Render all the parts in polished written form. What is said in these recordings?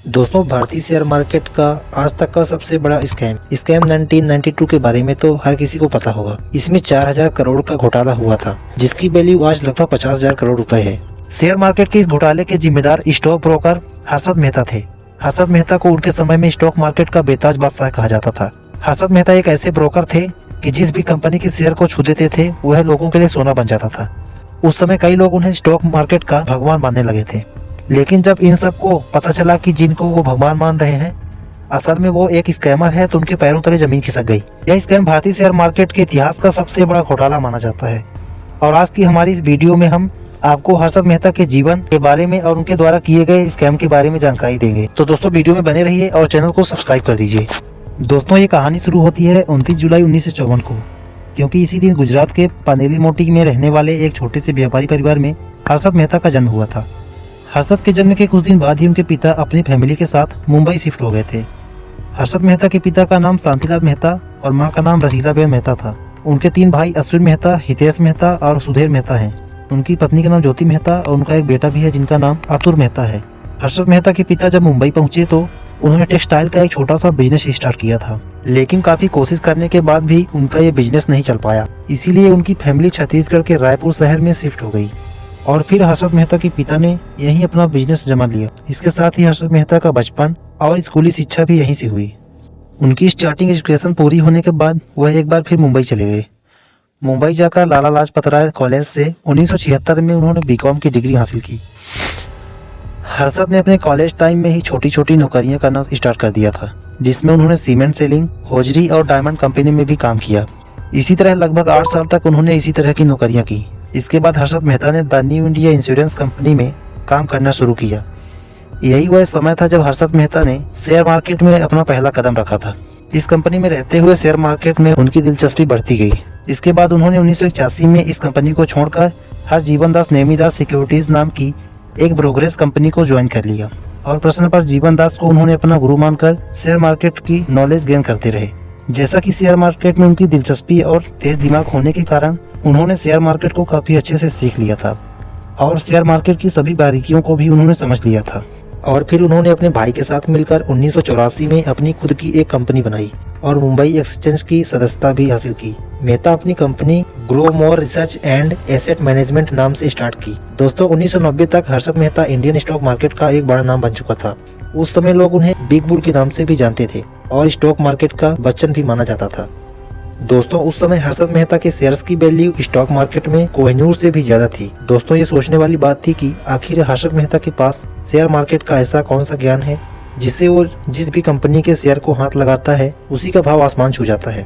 दोस्तों, भारतीय share market का आज तक का सबसे बड़ा स्कैम 1992 के बारे में तो हर किसी को पता होगा। इसमें 4000 करोड़ का घोटाला हुआ था, जिसकी वैल्यू आज लगभग 50,000 करोड़ रुपए है। शेयर मार्केट के इस घोटाले के जिम्मेदार स्टॉक ब्रोकर हर्षद मेहता थे। हर्षद मेहता को उनके समय में स्टॉक मार्केट का बेताज बादशाह कहा जाता था। हर्षद मेहता एक ऐसे ब्रोकर थे कि जिस भी कंपनी के शेयर को छू देते थे वह लोगों के लिए सोना बन जाता था। उस समय कई लोग उन्हें स्टॉक मार्केट का भगवान मानने लगे थे। लेकिन जब इन सबको पता चला कि जिनको वो भगवान मान रहे हैं असल में वो एक स्कैमर है, तो उनके पैरों तले जमीन खिसक गई। यह स्कैम भारतीय शेयर मार्केट के इतिहास का सबसे बड़ा घोटाला माना जाता है। और आज की हमारी इस वीडियो में हम आपको हर्षद मेहता के जीवन के बारे में और उनके द्वारा किए गए स्कैम के बारे में जानकारी देंगे। तो दोस्तों, वीडियो में बने रहिए और चैनल को सब्सक्राइब कर दीजिए। दोस्तों, ये कहानी शुरू होती है 29 जुलाई 1954 को, क्योंकि इसी दिन गुजरात के पानेली मोटी में रहने वाले एक छोटे से व्यापारी परिवार में हर्षद मेहता का जन्म हुआ था। हर्षद के जन्म के कुछ दिन बाद ही उनके पिता अपनी फैमिली के साथ मुंबई शिफ्ट हो गए थे। हर्षद मेहता के पिता का नाम शांतिलाल मेहता और मां का नाम रसीलाबेन मेहता था। उनके 3 भाई अश्विन मेहता, हितेश मेहता और सुधीर मेहता हैं। उनकी पत्नी का नाम ज्योति मेहता और उनका एक बेटा भी है जिनका नाम अतुर मेहता है। हर्षद मेहता के पिता जब मुंबई पहुंचे तो उन्होंने टेक्सटाइल का एक छोटा सा बिजनेस स्टार्ट किया था, लेकिन काफी कोशिश करने के बाद भी उनका ये बिजनेस नहीं चल पाया। इसीलिए उनकी फैमिली छत्तीसगढ़ के रायपुर शहर में शिफ्ट हो गई और फिर हर्षद मेहता के पिता ने यहीं अपना बिजनेस जमा लिया। इसके साथ ही हर्षद मेहता का बचपन और स्कूली शिक्षा भी यहीं से हुई। उनकी स्टार्टिंग एजुकेशन पूरी होने के बाद वह एक बार फिर मुंबई चले गए। मुंबई जाकर लाला लाजपत राय कॉलेज से 1976 में उन्होंने बीकॉम की डिग्री हासिल की। हर्षद ने अपने कॉलेज टाइम में ही छोटी छोटी नौकरियां करना स्टार्ट कर दिया था, जिसमें उन्होंने सीमेंट सेलिंग, होजरी और डायमंड कंपनी में भी काम किया। इसी तरह लगभग 8 साल तक उन्होंने इसी तरह की नौकरियां की। इसके बाद हर्षद मेहता ने the new India insurance company में काम करना शुरू किया। यही वह समय था जब हर्षद मेहता ने शेयर मार्केट में अपना पहला कदम रखा था। इस कंपनी में रहते हुए शेयर मार्केट में उनकी दिलचस्पी बढ़ती गई। इसके बाद उन्होंने 1981 में इस कंपनी को छोड़कर हरजीवन दास नेमीदास सिक्योरिटीज नाम की एक ब्रोकरेज कंपनी को ज्वाइन कर लिया और प्रश्न पर जीवन दास को उन्होंने अपना गुरु मानकर शेयर मार्केट की नॉलेज गेन करते रहे। जैसा कि शेयर मार्केट में उनकी दिलचस्पी और तेज दिमाग होने के कारण उन्होंने शेयर मार्केट को काफी अच्छे से सीख लिया था और शेयर मार्केट की सभी बारीकियों को भी उन्होंने समझ लिया था। और फिर उन्होंने अपने भाई के साथ मिलकर 1984 में अपनी खुद की एक कंपनी बनाई और मुंबई एक्सचेंज की सदस्यता भी हासिल की। मेहता अपनी company grow more research and asset management नाम से स्टार्ट की। दोस्तों, 1990 तक Harshad Mehta Indian stock market का एक बड़ा नाम बन चुका था। उस समय लोग उन्हें बिग बुल के नाम से भी जानते थे और स्टॉक मार्केट का बच्चन भी माना जाता था। दोस्तों, उस समय हर्षद मेहता के शेयर्स की वैल्यू स्टॉक मार्केट में कोहिनूर से भी ज्यादा थी। दोस्तों, ये सोचने वाली बात थी कि आखिर हर्षद मेहता के पास शेयर मार्केट का ऐसा कौन सा ज्ञान है जिससे वो जिस भी कंपनी के शेयर को हाथ लगाता है उसी का भाव आसमान छू जाता है।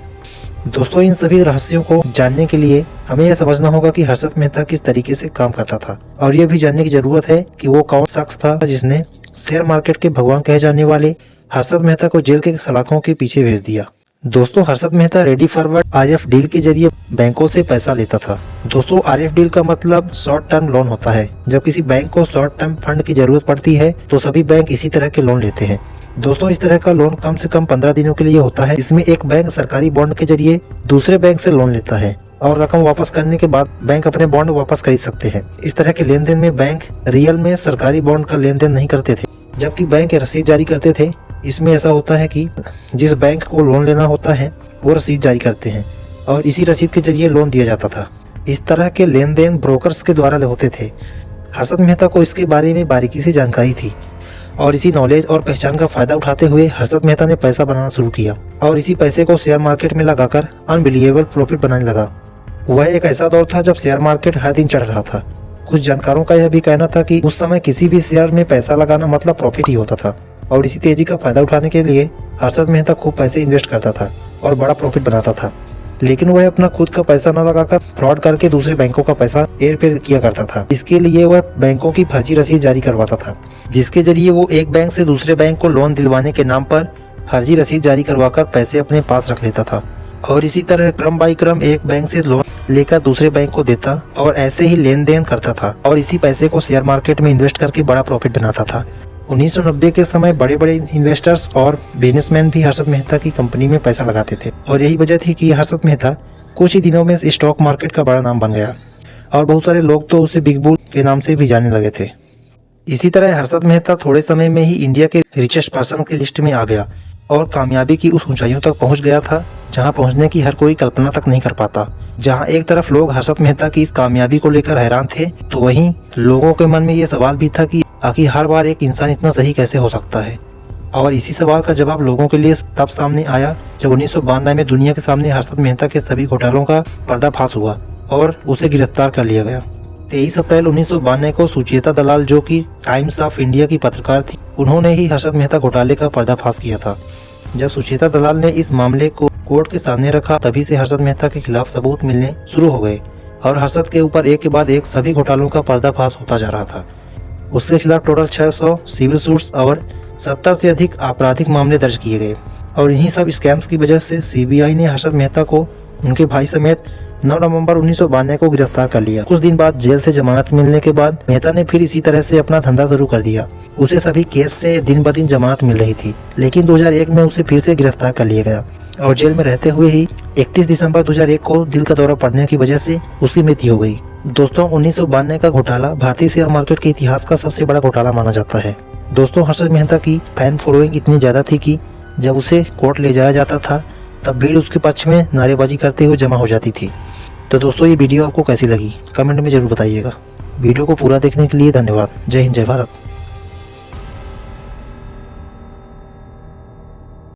दोस्तों, इन सभी रहस्यों को जानने के लिए हमें यह समझना होगा कि हर्षद मेहता किस तरीके से काम करता था और यह भी जानने की जरूरत है कि वो कौन शख्स था जिसने शेयर मार्केट के भगवान कहे जाने वाले हर्षद मेहता को जेल के सलाखों के पीछे भेज दिया। दोस्तों, Harshad Mehta ready forward RF deal के जरिए बैंकों से पैसा लेता था। दोस्तों, आरएफ डील का मतलब शॉर्ट टर्म लोन होता है। जब किसी बैंक को शॉर्ट टर्म फंड की जरूरत पड़ती है तो सभी बैंक इसी तरह के लोन लेते हैं। दोस्तों, इस तरह का लोन कम से कम 15 दिनों के लिए होता है। इसमें एक बैंक सरकारी बॉन्ड के जरिए दूसरे बैंक से लोन लेता है और रकम वापस करने के बाद बैंक अपने बॉन्ड वापस खरीद सकते हैं। इस तरह के लेन देन में बैंक रियल में सरकारी बॉन्ड का लेन देन नहीं करते थे, जबकि बैंक रसीद जारी करते थे। इसमें ऐसा होता है कि जिस बैंक को लोन लेना होता है वो रसीद जारी करते हैं और इसी रसीद के जरिए लोन दिया जाता था। इस तरह के लेन देन ब्रोकर्स के द्वारा होते थे। हर्षद मेहता को इसके बारे में बारीकी से जानकारी थी और इसी नॉलेज और पहचान का फायदा उठाते हुए हर्षद मेहता ने पैसा बनाना शुरू किया और इसी पैसे को शेयर मार्केट में लगाकर अनबिलीवेबल प्रॉफिट बनाने लगा। वह एक ऐसा दौर था जब शेयर मार्केट हर दिन चढ़ रहा था। कुछ जानकारों का यह भी कहना था कि उस समय किसी भी शेयर में पैसा लगाना मतलब प्रॉफिट ही होता था और इसी तेजी का फायदा उठाने के लिए हर्षद मेहता खूब पैसे इन्वेस्ट करता था और बड़ा प्रॉफिट बनाता था। लेकिन वह अपना खुद का पैसा न लगाकर फ्रॉड करके दूसरे बैंकों का पैसा हेर-फेर किया करता था। इसके लिए वह बैंकों की फर्जी रसीद जारी करवाता था, जिसके जरिए वो एक बैंक से दूसरे बैंक को लोन दिलवाने के नाम पर फर्जी रसीद जारी करवाकर पैसे अपने पास रख लेता था और इसी तरह क्रम बाई क्रम एक बैंक से लोन लेकर दूसरे बैंक को देता और ऐसे ही लेन देन करता था और इसी पैसे को शेयर मार्केट में इन्वेस्ट करके बड़ा प्रॉफिट बनाता था। 1990 के समय बड़े बड़े इन्वेस्टर्स और बिजनेसमैन भी हर्षद मेहता की कंपनी में पैसा लगाते थे और यही वजह थी कि हर्षद मेहता कुछ ही दिनों में स्टॉक मार्केट का बड़ा नाम बन गया और बहुत सारे लोग तो उसे बिग बुल के नाम से भी जानने लगे थे। इसी तरह हर्षद मेहता थोड़े समय में ही इंडिया के रिचेस्ट पर्सन की लिस्ट में आ गया और कामयाबी की उस ऊंचाइयों तक पहुंच गया था जहां पहुंचने की हर कोई कल्पना तक नहीं कर पाता। जहां एक तरफ लोग हर्षद मेहता की इस कामयाबी को लेकर हैरान थे, तो वहीं लोगों के मन में ये सवाल भी था कि आखिर हर बार एक इंसान इतना सही कैसे हो सकता है। और इसी सवाल का जवाब लोगों के लिए तब सामने आया जब 1992 में दुनिया के सामने हर्षद मेहता के सभी घोटालों का पर्दाफाश हुआ और उसे गिरफ्तार कर लिया गया। 23 अप्रैल 1992 को सुचेता दलाल, जो कि टाइम्स ऑफ इंडिया की पत्रकार थी, उन्होंने ही हर्षद मेहता घोटाले का पर्दाफाश किया था। जब सुचेता दलाल ने इस मामले को कोर्ट के सामने रखा, तभी से हर्षद मेहता के खिलाफ सबूत मिलने शुरू हो गए और हर्षद के ऊपर एक के बाद एक सभी घोटालों का पर्दाफाश होता जा रहा था। उसके खिलाफ टोटल 600 सिविल सूट्स और 70 से अधिक आपराधिक मामले दर्ज किए गए और इन्हीं सब स्कैम्स की वजह से सीबीआई ने हर्षद मेहता को उनके भाई समेत 9 नवंबर 1992 को गिरफ्तार कर लिया। कुछ दिन बाद जेल से जमानत मिलने के बाद मेहता ने फिर इसी तरह से अपना धंधा शुरू कर दिया। उसे सभी केस से दिन ब दिन जमानत मिल रही थी, लेकिन 2001 में उसे फिर से गिरफ्तार कर लिया गया और जेल में रहते हुए ही 31 दिसंबर 2001 को दिल का दौरा पड़ने की वजह से उसकी मृत्यु हो गई। दोस्तों, 1992 का घोटाला भारतीय शेयर मार्केट के इतिहास का सबसे बड़ा घोटाला माना जाता है। दोस्तों, हर्षद मेहता की फैन फॉलोइंग इतनी ज्यादा थी कि जब उसे कोर्ट ले जाया जाता था तब भीड़ उसके पक्ष में नारेबाजी करते हुए जमा हो जाती थी। तो दोस्तों, ये वीडियो आपको कैसी लगी कमेंट में जरूर बताइएगा। वीडियो को पूरा देखने के लिए धन्यवाद। जय हिंद, जय भारत।